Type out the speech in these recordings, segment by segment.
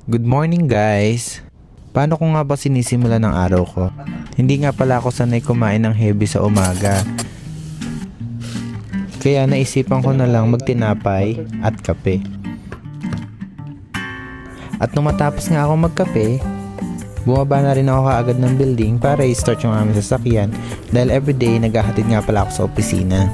Good morning guys! Paano ko nga ba sinisimula ng araw ko? Hindi nga pala ako sanay kumain ng heavy sa umaga. Kaya naisipan ko na lang magtinapay at kape. At nung matapos nga ako magkape, bumaba na rin ako kaagad ng building para i-start yung aming sasakyan dahil everyday naghahatid nga pala ako sa opisina.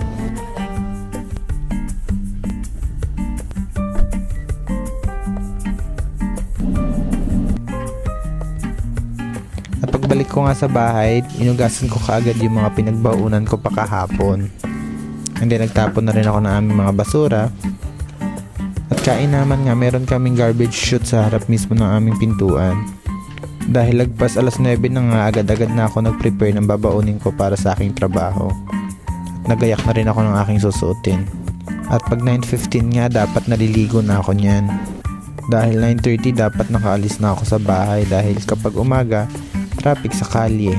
At pagbalik ko nga sa bahay, inugasan ko kaagad yung mga pinagbaunan ko pa kahapon. And then nagtapon na rin ako ng aming mga basura. At kain naman nga, meron kaming garbage chute sa harap mismo ng aming pintuan. Dahil lagpas alas 9 na nga, agad-agad na ako nag-prepare ng babaunin ko para sa aking trabaho. At nagayak na rin ako ng aking susuotin. At pag 9:15 nga, dapat naliligo na ako niyan. Dahil 9:30 dapat nakaalis na ako sa bahay dahil kapag umaga, traffic sa kalye.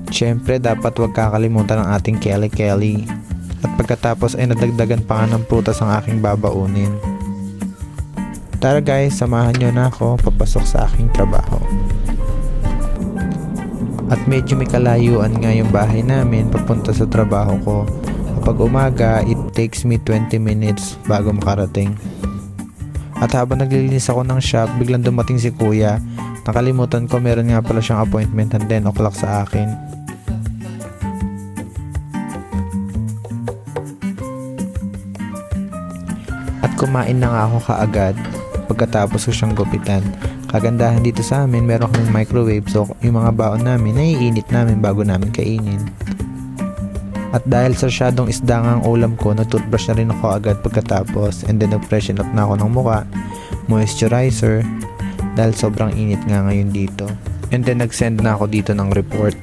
Siyempre, dapat huwag kakalimutan ng ating keli-keli. At pagkatapos ay nadagdagan pa nga ng prutas ang aking babaunin. Tara guys, samahan nyo na ako papasok sa aking trabaho. At medyo may kalayuan nga yung bahay namin papunta sa trabaho ko. Kapag umaga, it takes me 20 minutes bago makarating. At habang naglilinis ako ng shop, biglang dumating si kuya. Nakalimutan ko meron nga pala siyang appointment at 10 o'clock sa akin. At kumain na nga ako kaagad pagkatapos ko siyang gupitan. Kagandahan dito sa amin, meron kaming microwave so yung mga baon namin naiinit namin bago namin kainin. At dahil sa syadong isda nga ang ulam ko, nag-toothbrush na rin ako agad pagkatapos and then nag-freshen up na ako ng mukha, moisturizer, dahil sobrang init nga ngayon dito. And then nag-send na ako dito ng report.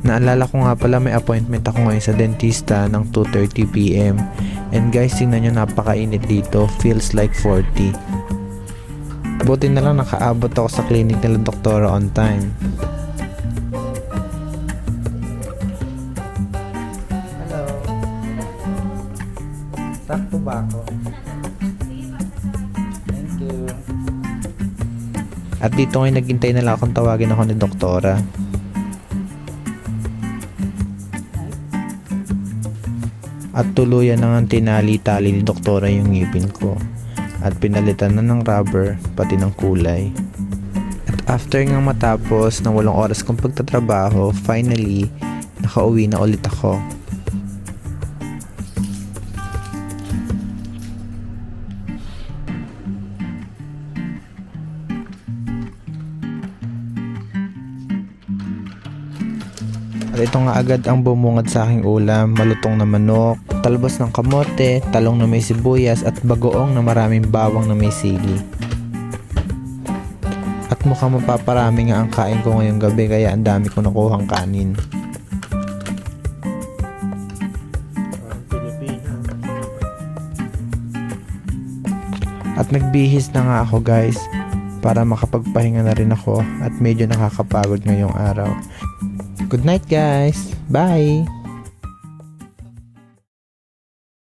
Naalala ko nga pala may appointment ako ngayon sa dentista ng 2:30 PM. And guys, tingnan nyo, napakainit dito. Feels like 40. Buti na lang nakaabot ako sa clinic nila doktora on time. Hello. Sakto ba ako? Thank you. At dito ngayon naghintay na lang akong tawagin ako ni doktora. At tuluyan na nga tinali-tali ni doktora yung ngipin ko. At pinalitan na ng rubber, pati ng kulay. At after nga matapos ng 8 oras kong pagtatrabaho, finally, nakauwi na ulit ako. At ito nga agad ang bumungad sa aking ulam, malutong na manok, talbos ng kamote, talong na may sibuyas at bagoong na maraming bawang na may sili. At mukhang mapaparami nga ang kain ko ngayong gabi kaya ang dami ko nakuhang kanin. At nagbihis na nga ako guys para makapagpahinga na rin ako at medyo nakakapagod ngayong araw. Good night guys. Bye.